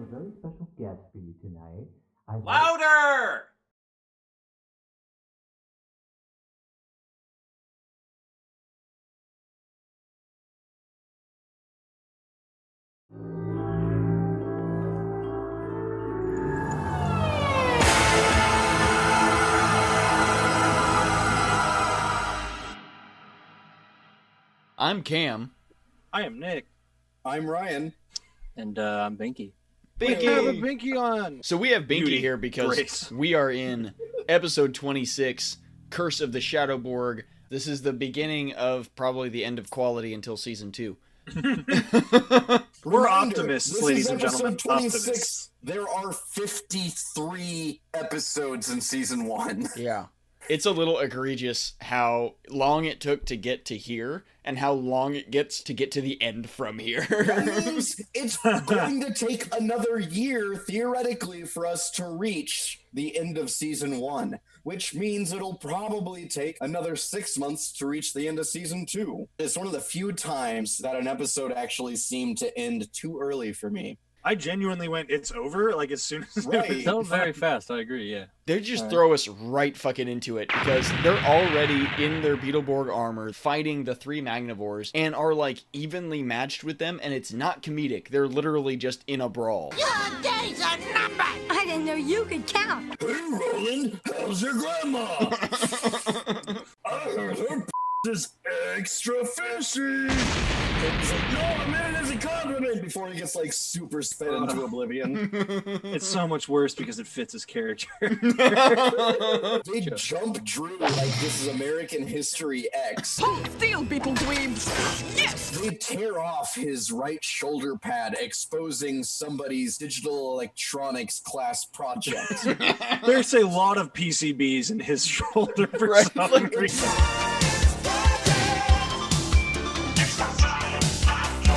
a very special guest for you tonight. Louder! I'm Cam. I am Nick. I'm Ryan. And I'm Binky. Binky! We have a Binky on! So we have Binky Beauty, here because grace. we are in episode 26, Curse of the ShadowBorg. This is the beginning of probably the end of quality until season 2. We're optimists, ladies and gentlemen. Episode 26. Optimists. There are 53 episodes in season 1. Yeah. It's a little egregious how long it took to get to here and how long it gets to get to the end from here. That means it's going to take another year, theoretically, for us to reach the end of season 1, which means it'll probably take another 6 months to reach the end of season 2. It's one of the few times that an episode actually seemed to end too early for me. I genuinely went, it's over, like as soon as Right. it That was was very fast, I agree, yeah. They just throw us right fucking into it because they're already in their Beetleborg armor fighting the 3 Magnivores and are like evenly matched with them, and it's not comedic. They're literally just in a brawl. Your days are numbered! I didn't know you could count. Hey, Roland, how's your grandma? I heard her is extra fishy. He's like, no, I meant it as a compliment before he gets like super sped into oblivion. It's so much worse because it fits his character. They jump Drew like this is American History X. Hold still, Beetle dweebs! Yes! They tear off his right shoulder pad, exposing somebody's digital electronics class project. There's a lot of PCBs in his shoulder for Right, some like- reason.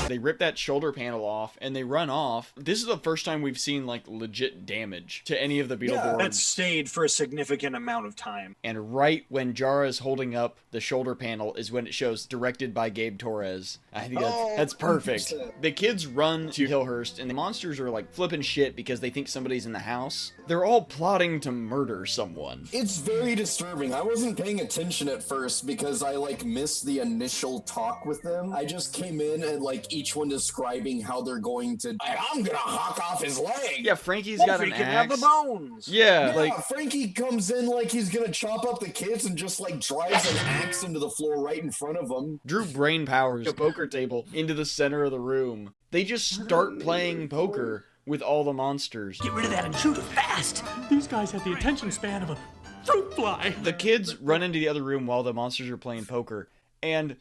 They rip that shoulder panel off and they run off. This is the first time we've seen like legit damage to any of the Beetleborgs. That stayed for a significant amount of time. And right when Jara is holding up the shoulder panel is when it shows directed by Gabe Torres. I think that's perfect. 100%. The kids run to Hillhurst and the monsters are like flipping shit because they think somebody's in the house. They're all plotting to murder someone. It's very disturbing. I wasn't paying attention at first because I like missed the initial talk with them. I just came in and like each one describing how they're going to. I'm gonna hawk off his leg. Yeah, Frankie's got an We can have the axe. bones. Yeah, Yeah, like Frankie comes in like he's gonna chop up the kids and just like drives an axe into the floor right in front of them. Drew brain powers a poker table into the center of the room. They just start playing poker with all the monsters. Get rid of that intruder fast! These guys have the attention span of a fruit fly! The kids run into the other room while the monsters are playing poker, and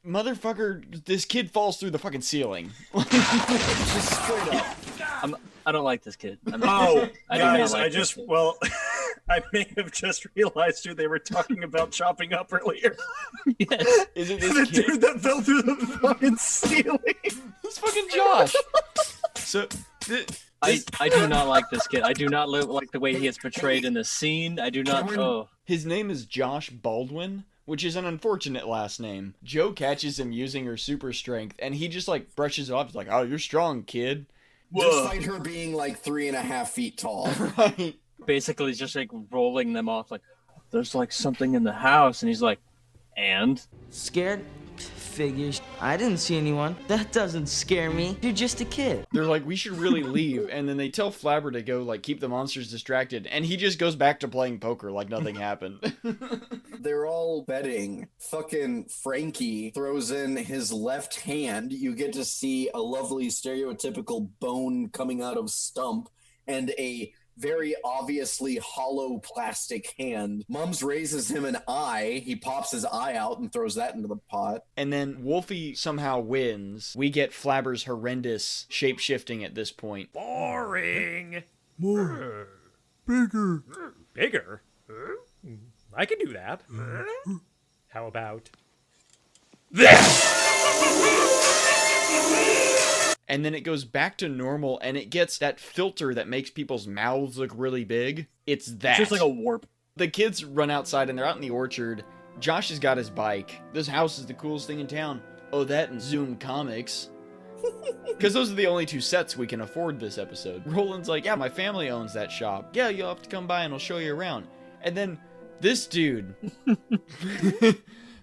motherfucker, this kid falls through the fucking ceiling. Just straight up. I don't like this kid. Oh, do not guys, like I this just, kid. well, I may have just realized who they were talking about chopping up earlier. Yes. Is it The this kid? dude that fell through the fucking ceiling. It's fucking Josh. So, I do not like this kid. I do not like the way he is portrayed in the scene. I do not. Oh, his name is Josh Baldwin, which is an unfortunate last name. Joe catches him using her super strength, and he just like brushes it off. He's like, "Oh, you're strong, kid." Despite her being like 3.5 feet tall. Right. basically just like rolling them off. Like, there's like something in the house, and he's like, and Scared? Figures. I didn't see anyone. That doesn't scare me. You're just a kid. They're like, we should really leave, and then they tell Flabber to go like keep the monsters distracted, and he just goes back to playing poker like nothing happened. They're all betting. Fucking Frankie throws in his left hand. You get to see a lovely stereotypical bone coming out of stump and a very obviously hollow plastic hand. Mums raises him an eye. He pops his eye out and throws that into the pot. And then Wolfie somehow wins. We get Flabber's horrendous shape-shifting at this point. Boring! More. Bigger. Bigger? I can do that. How about And then it goes back to normal, and it gets that filter that makes people's mouths look really big. It's that. It's just like a warp. The kids run outside, and they're out in the orchard. Josh has got his bike. This house is the coolest thing in town. Oh, that and Zoom Comics. Because those are the only 2 sets we can afford this episode. Roland's like, yeah, my family owns that shop. Yeah, you'll have to come by and I'll show you around. And then this dude,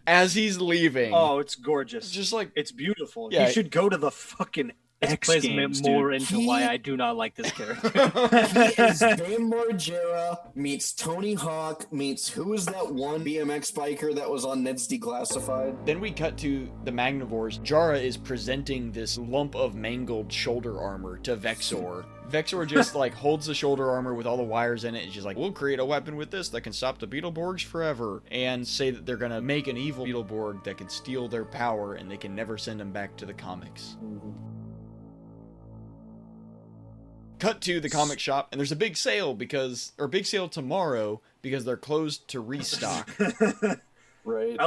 as he's leaving... Oh, it's gorgeous. Just like... It's beautiful. Yeah. You should go to the fucking X Plays Games, more dude. into why I do not like this character. He is Bam Margera meets Tony Hawk meets who is that one BMX biker that was on Ned's Declassified? Then we cut to the Magnivores. Jara is presenting this lump of mangled shoulder armor to Vexor. Vexor just like holds the shoulder armor with all the wires in it and she's like, we'll create a weapon with this that can stop the Beetleborgs forever, and say that they're gonna make an evil Beetleborg that can steal their power and they can never send them back to the comics. Cut to the comic shop, and there's a big sale big sale tomorrow because they're closed to restock. Right.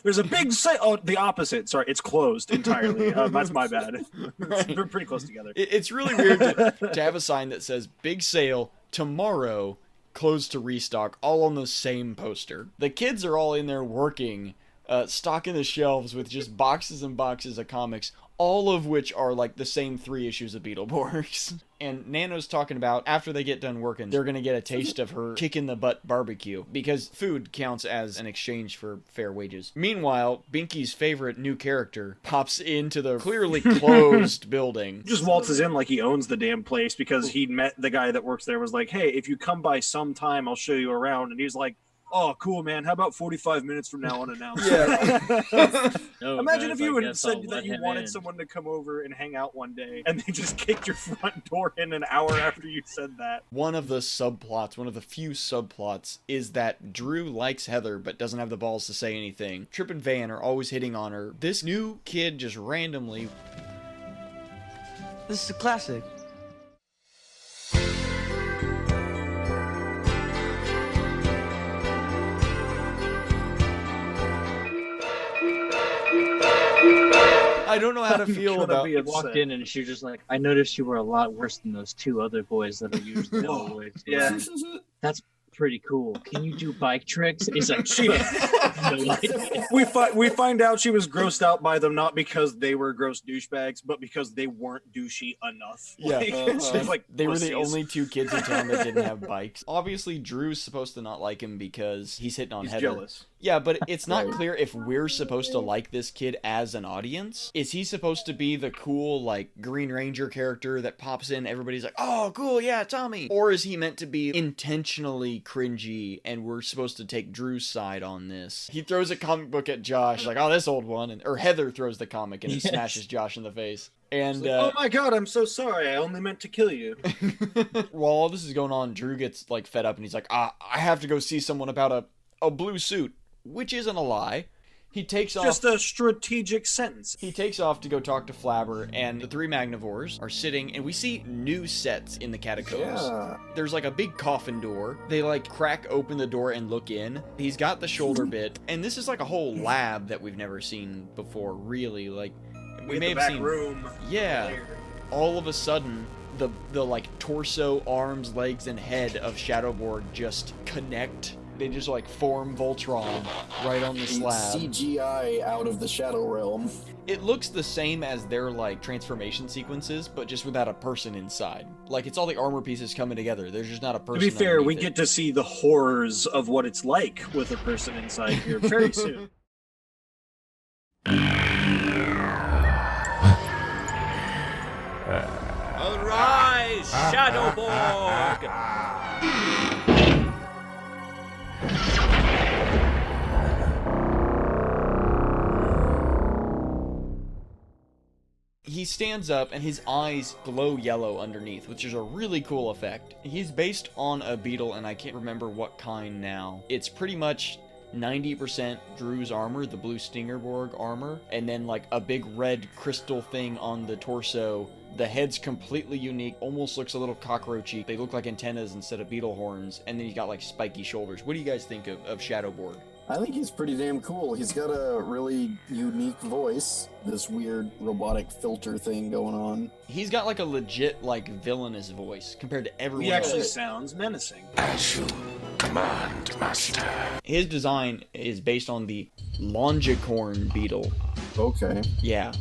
There's a big sale. Oh, the opposite. Sorry, it's closed entirely. That's my bad. Right. We're pretty close together. It's really weird to have a sign that says big sale tomorrow, closed to restock, all on the same poster. The kids are all in there working, stocking the shelves with just boxes and boxes of comics, all of which are like the same 3 issues of Beetleborgs. And Nano's talking about after they get done working, they're going to get a taste of her kick-in-the-butt barbecue, because food counts as an exchange for fair wages. Meanwhile, Binky's favorite new character pops into the clearly closed building. Just waltzes in like he owns the damn place because he'd met the guy that works there, was like, hey, if you come by sometime, I'll show you around. And he's like, oh, cool, man. How about 45 minutes from now unannounced? Yeah. No, Imagine guys, if you I had guess said I'll that let you him wanted in. someone to come over and hang out one day, and they just kicked your front door in an hour after you said that. One of the few subplots, is that Drew likes Heather but doesn't have the balls to say anything. Trip and Van are always hitting on her. This new kid just randomly... This is a classic. I don't know how to feel about... Be Walked in and she was just like, I noticed you were a lot worse than those 2 other boys that are usually always. Yeah. That's pretty cool. Can you do bike tricks? He's like, She, we find out she was grossed out by them, not because they were gross douchebags, but because they weren't douchey enough. Yeah. She's like, They were the pussies. only 2 kids in town that didn't have bikes. Obviously, Drew's supposed to not like him because he's hitting on He's Heather. jealous. Yeah, but it's not clear if we're supposed to like this kid as an audience. Is he supposed to be the cool, like, Green Ranger character that pops in, everybody's like, oh, cool, yeah, Tommy? Or is he meant to be intentionally cringy, and we're supposed to take Drew's side on this? He throws a comic book at Josh, like, oh, this old one. Or Heather throws the comic, and he smashes Josh in the face. And Like, oh my god, I'm so sorry. I only meant to kill you. while all this is going on, Drew gets, like, fed up, and he's like, I have to go see someone about a blue suit. Which isn't a lie. He takes off. Just a strategic sentence. He takes off to go talk to Flabber, and the 3 Magnivores are sitting, and we see new sets in the catacombs. Yeah. There's like a big coffin door. They like crack open the door and look in. He's got the shoulder bit, and this is like a whole lab that we've never seen before, really. Like, we may have seen. Room. Yeah. All of a sudden, the like torso, arms, legs, and head of ShadowBorg just connect. They just like form Voltron right on the slab. CGI out of the Shadow Realm. It looks the same as their like transformation sequences, but just without a person inside. Like, it's all the armor pieces coming together. There's just not a person. To be fair, we underneath get it. to see the horrors of what it's like with a person inside here very soon. Arise, ShadowBorg! He stands up and his eyes glow yellow underneath, which is a really cool effect. He's based on a beetle, and I can't remember what kind now. It's pretty much 90% Drew's armor, the blue Stingerborg armor, and then like a big red crystal thing on the torso. The head's completely unique, almost looks a little cockroachy. They look like antennas instead of beetle horns, and then he's got like spiky shoulders. What do you guys think of ShadowBorg? I think he's pretty damn cool. He's got a really unique voice. This weird robotic filter thing going on. He's got like a legit like villainous voice compared to everyone He else. actually sounds menacing. As you command, Master. His design is based on the Longicorn beetle. Okay. Yeah.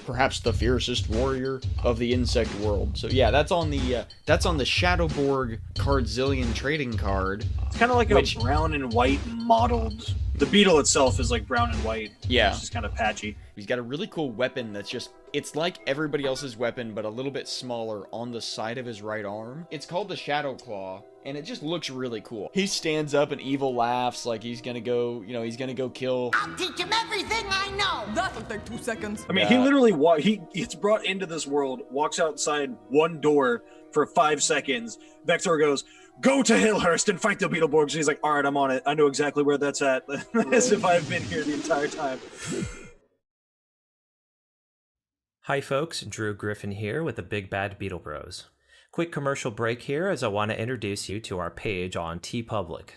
perhaps the fiercest warrior of the insect world. So yeah, that's on the ShadowBorg Cardzillion trading card. It's kind of like a brown and white mottled. The Beetle itself is like brown and white. Yeah. It's just kind of patchy. He's got a really cool weapon that's just, it's like everybody else's weapon, but a little bit smaller on the side of his right arm. It's called the Shadow Claw, and it just looks really cool. He stands up and evil laughs like he's gonna go, he's gonna go kill. I'll teach him everything I know. That'll take 2 seconds. I mean, he literally he gets brought into this world, walks outside one door for 5 seconds. Vector goes, "Go to Hillhurst and fight the Beetleborgs." He's like, "All right, I'm on it. I know exactly where that's at." As if I've been here the entire time. Hi folks, Drew Griffin here with the Big Bad Beetle Bros. Quick commercial break here as I want to introduce you to our page on TeePublic.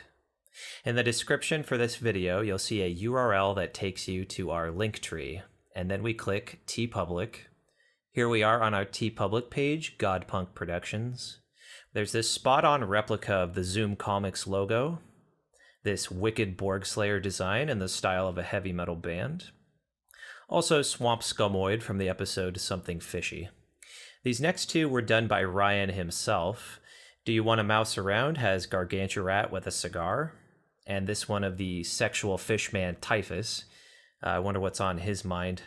In the description for this video, you'll see a URL that takes you to our link tree, and then we click TeePublic. Here we are on our TeePublic page, Godpunk Productions. There's this spot-on replica of the Zoom Comics logo, this wicked Borg Slayer design in the style of a heavy metal band. Also Swamp Scumoid from the episode Something Fishy. These next two were done by Ryan himself. Do You Want to Mouse Around has Garganturat with a cigar, and this one of the sexual fishman Typhus. I wonder what's on his mind.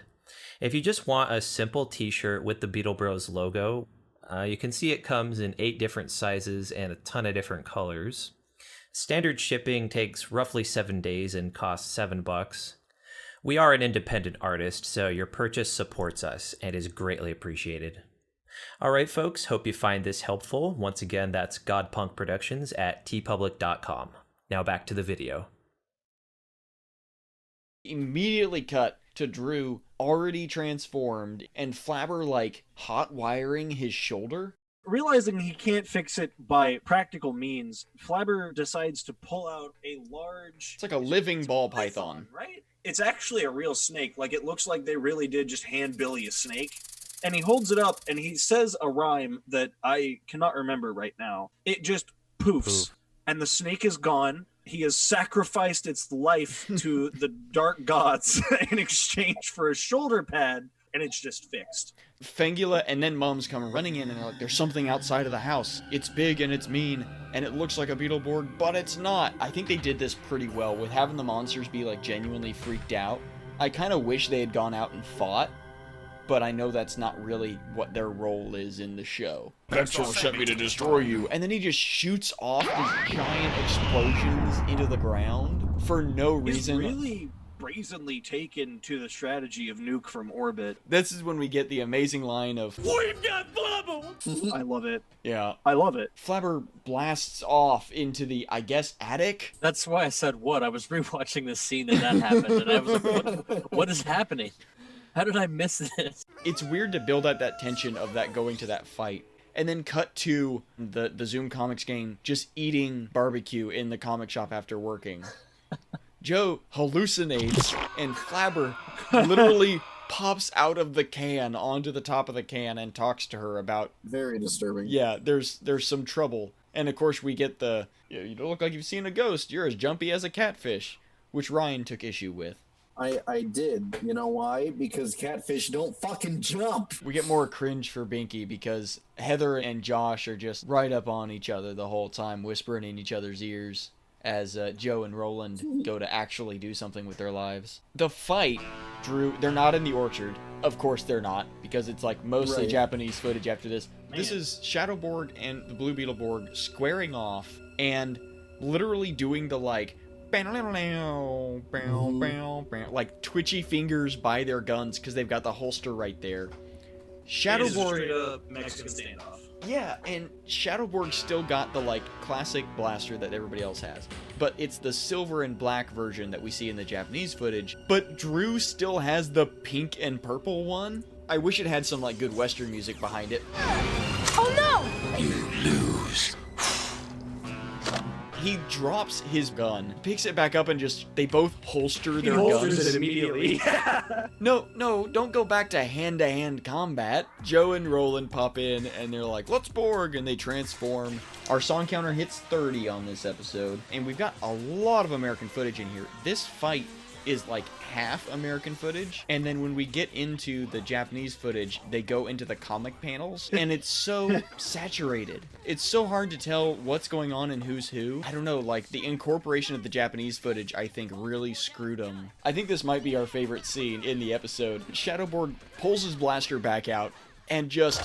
If you just want a simple t-shirt with the Beetle Bros logo, you can see it comes in 8 different sizes and a ton of different colors. Standard shipping takes roughly 7 days and costs $7. We are an independent artist, so your purchase supports us and is greatly appreciated. Alright folks, hope you find this helpful. Once again, that's Godpunk Productions at teepublic.com. Now back to the video. Immediately cut to Drew already transformed and Flabber like hot wiring his shoulder. Realizing he can't fix it by practical means, Flabber decides to pull out a large... It's like a living ball python. Right? It's actually a real snake. Like, it looks like they really did just hand Billy a snake. And he holds it up and he says a rhyme that I cannot remember right now. It just poofs. And the snake is gone. He has sacrificed its life to the dark gods in exchange for a shoulder pad, and it's just fixed. Fangula and then Mums come running in and they're like, there's something outside of the house. It's big and it's mean, and it looks like a Beetleborg, but it's not. I think they did this pretty well with having the monsters be like genuinely freaked out. I kind of wish they had gone out and fought, but I know that's not really what their role is in the show. Vector sent me to destroy you. And then he just shoots off these giant explosions into the ground for no reason. He's really brazenly taken to the strategy of nuke from orbit. This is when we get the amazing line of, We've got Flabber! I love it. Yeah. I love it. Flabber blasts off into the, I guess, attic? That's why I said what. I was rewatching the scene that happened, and I was like, what is happening? How did I miss this? It's weird to build up that tension of that going to that fight. And then cut to the Zoom Comics gang just eating barbecue in the comic shop after working. Joe hallucinates, and Flabber literally pops out of the can onto the top of the can and talks to her about... Very disturbing. Yeah, there's some trouble. And of course we get the, you don't look like you've seen a ghost, you're as jumpy as a catfish, which Ryan took issue with. I did. You know why? Because catfish don't fucking jump. We get more cringe for Binky because Heather and Josh are just right up on each other the whole time, whispering in each other's ears as Joe and Roland go to actually do something with their lives. The fight, Drew, they're not in the orchard. Of course they're not, because it's like mostly Japanese footage after this. Man. This is ShadowBorg and the Blue Beetleborg squaring off and literally doing the like like twitchy fingers by their guns because they've got the holster right there. ShadowBorg, straight up Mexican standoff. Yeah, and ShadowBorg still got the like classic blaster that everybody else has, but it's the silver and black version that we see in the Japanese footage. But Drew still has the pink and purple one. I wish it had some like good Western music behind it. Oh no! You lose. He drops his gun, picks it back up, and they both holster their He guns. holsters it immediately. No, don't go back to hand-to-hand combat. Joe and Roland pop in, and they're like, let's Borg, and they transform. Our song counter hits 30 on this episode, and we've got a lot of American footage in here. This fight is like half American footage, and then when we get into the Japanese footage, they go into the comic panels, and it's so saturated. It's so hard to tell what's going on and who's who. I don't know, like, the incorporation of the Japanese footage, I think, really screwed them. I think this might be our favorite scene in the episode. ShadowBorg pulls his blaster back out and just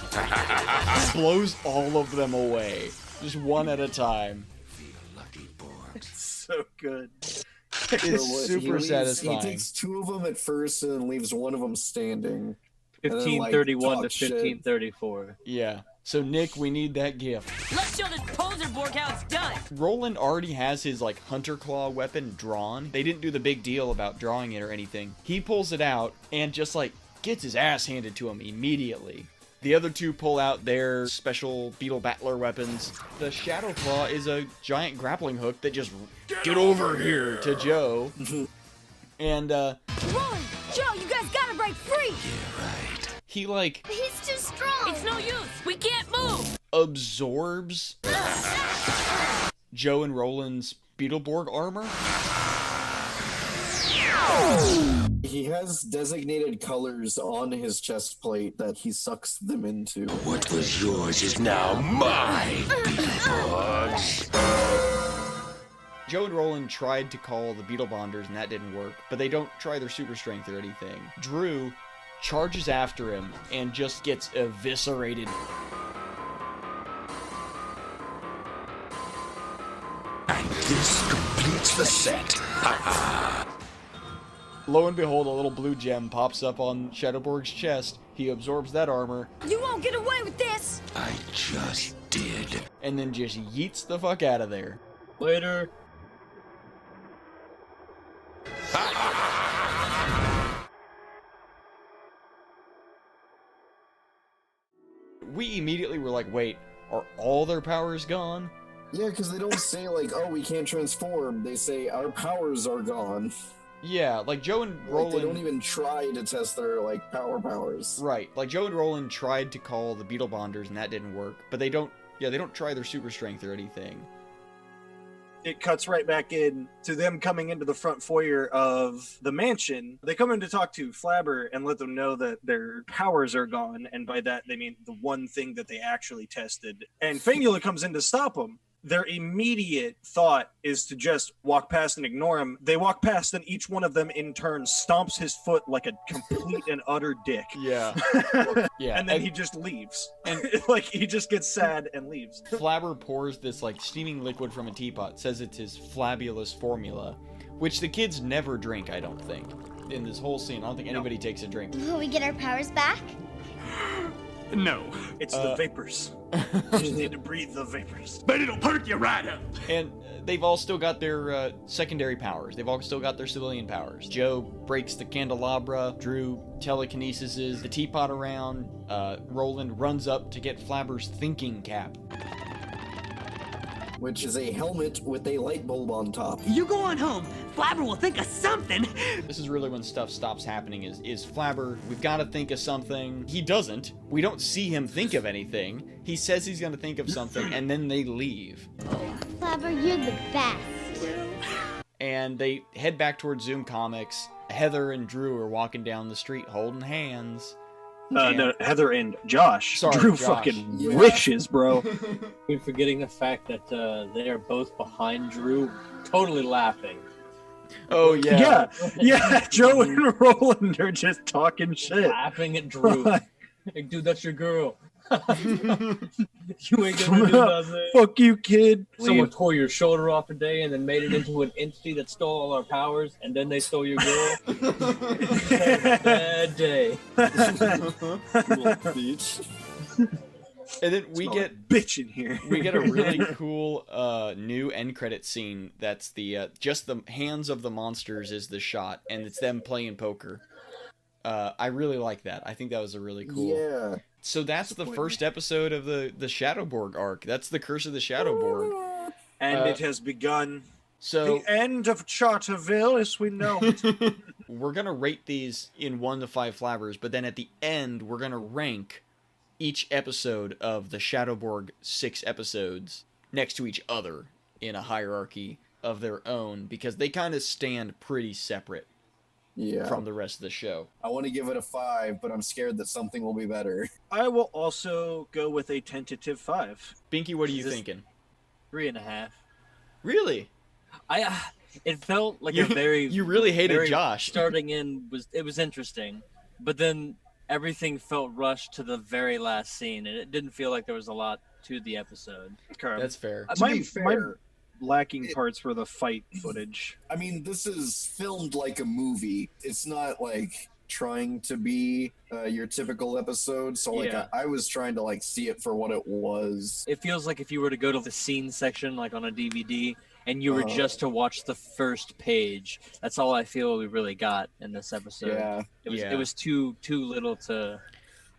blows all of them away. Just one at a time. It's so good. It's super satisfying. He takes 2 of them at first and then leaves 1 of them standing. 1531 to 1534. Yeah. So, Nick, we need that gift. Let's show this poser Borg how it's done. Roland already has his, like, hunter claw weapon drawn. They didn't do the big deal about drawing it or anything. He pulls it out and just, like, gets his ass handed to him immediately. The other 2 pull out their special Beetle Battler weapons. The Shadow Claw is a giant grappling hook that just get over here to Joe. And, Roland, Joe, you guys gotta break free. he, like, He's too strong. It's no use. We can't move. absorbs Joe and Roland's Beetleborg armor. He has designated colors on his chest plate that he sucks them into. What was yours is now mine, Beetleborgs. Joe and Roland tried to call the Beetle Bonders, and that didn't work, but they don't try their super strength or anything. Drew charges after him and just gets eviscerated. And this completes the set. Lo and behold, a little blue gem pops up on ShadowBorg's chest. He absorbs that armor. You won't get away with this. I just did. And then just yeets the fuck out of there. Later. We immediately were like, wait, are all their powers gone? Yeah, because they don't say, like, oh, we can't transform. They say, our powers are gone. Yeah, like Joe and Roland... Like, they don't even try to test their, like, powers. Right, like Joe and Roland tried to call the Beetle Bonders, and that didn't work. But they don't try their super strength or anything. It cuts right back in to them coming into the front foyer of the mansion. They come in to talk to Flabber and let them know that their powers are gone, and by that they mean the one thing that they actually tested. And Fangula comes in to stop them. Their immediate thought is to just walk past and ignore him. They walk past, and each one of them in turn stomps his foot like a complete and utter dick. Yeah. Yeah. And then he just leaves. And like, he just gets sad and leaves. Flabber pours this, like, steaming liquid from a teapot, says it's his flabulous formula, which the kids never drink, I don't think. In this whole scene, I don't think anybody takes a drink. Will we get our powers back? No. It's the vapors. You just need to breathe the vapors. But it'll perk you right up. And they've all still got their secondary powers. They've all still got their civilian powers. Joe breaks the candelabra. Drew telekinesis the teapot around. Roland runs up to get Flabber's thinking cap, which is a helmet with a light bulb on top. You go on home. Flabber will think of something. This is really when stuff stops happening, is Flabber, we've got to think of something. He doesn't. We don't see him think of anything. He says he's going to think of something, and then they leave. Flabber, you're the best. And they head back towards Zoom Comics. Heather and Drew are walking down the street holding hands. No, Heather and Josh. Sorry, Drew Josh. fucking wishes, bro. We're forgetting the fact that they are both behind Drew, totally laughing. Oh, yeah. Yeah, Joe and Roland are just talking shit. Laughing at Drew. Like, dude, that's your girl. You ain't gonna do nothing. Fuck you, kid. Someone tore your shoulder off today and then made it into an entity that stole all our powers, and then they stole your girl. Bad day. Bitch. And then we get bitch in here. We get a really cool new end credit scene. That's the just the hands of the monsters is the shot, and it's them playing poker. I really like that. I think that was a really cool. Yeah. So that's the first episode of the ShadowBorg arc. That's the Curse of the ShadowBorg. And it has begun. So the end of Charterville as we know it. We're gonna rate these in 1 to 5 Flabbers, but then at the end we're gonna rank each episode of the ShadowBorg 6 episodes next to each other in a hierarchy of their own, because they kind of stand pretty separate from the rest of the show. I want to give it a 5, but I'm scared that something will be better. I will also go with a tentative 5. Binky, what are you thinking? 3.5. Really? It felt like a very... You really hated Josh. Starting in, it was interesting, but then everything felt rushed to the very last scene, and it didn't feel like there was a lot to the episode. Okay. That's fair. To be fair, lacking parts were the fight footage. I mean, this is filmed like a movie. It's not like trying to be your typical episode. So like I was trying to like see it for what it was. It feels like if you were to go to the scene section, like on a DVD, and you were just to watch the first page. That's all I feel we really got in this episode. Yeah. It was too little to...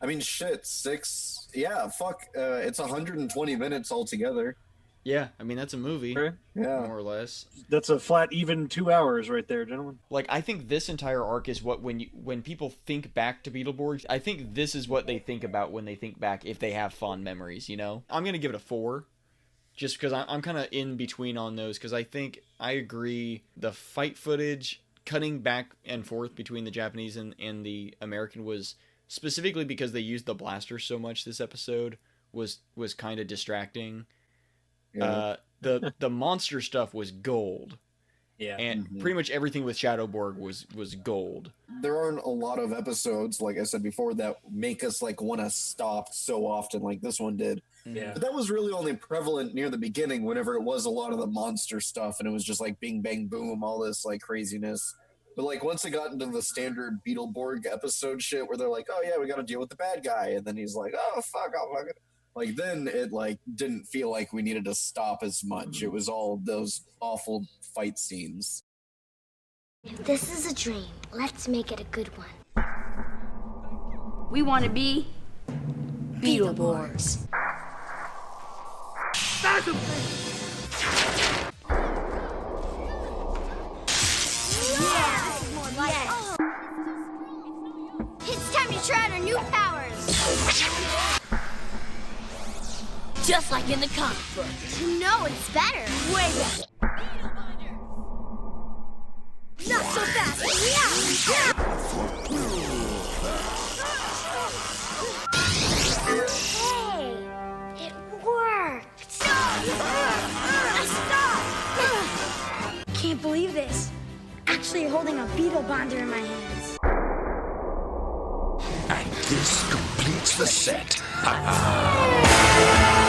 I mean, shit, 6... Yeah, fuck. It's 120 minutes altogether. Yeah, I mean, that's a movie. Sure. Yeah. More or less. That's a flat even 2 hours right there, gentlemen. Like, I think this entire arc is what, when people think back to Beetleborg, I think this is what they think about when they think back, if they have fond memories, you know? I'm going to give it a 4. Just because I'm kind of in between on those, because I think I agree the fight footage, cutting back and forth between the Japanese and the American was, specifically because they used the blaster so much this episode, was kind of distracting. Yeah. The monster stuff was gold. Yeah. And pretty much everything with ShadowBorg was gold. There aren't a lot of episodes, like I said before, that make us like want to stop so often like this one did. Yeah. But that was really only prevalent near the beginning, whenever it was a lot of the monster stuff and it was just like bing bang boom, all this like craziness. But like once it got into the standard Beetleborg episode shit where they're like, oh yeah, we got to deal with the bad guy, and then he's like, oh fuck, I'll fuck it. Like then it like didn't feel like we needed to stop as much. It was all those awful fight scenes. If this is a dream, let's make it a good one. We want to be Beetleborgs. That's a It's time to try out our new powers. Just like in the comic book. No, it's better. Way better. Not so fast. Yeah. Hey, it worked. Stop. Can't believe this. Actually holding a beetle bonder in my hands. And this completes the set. Ha ha!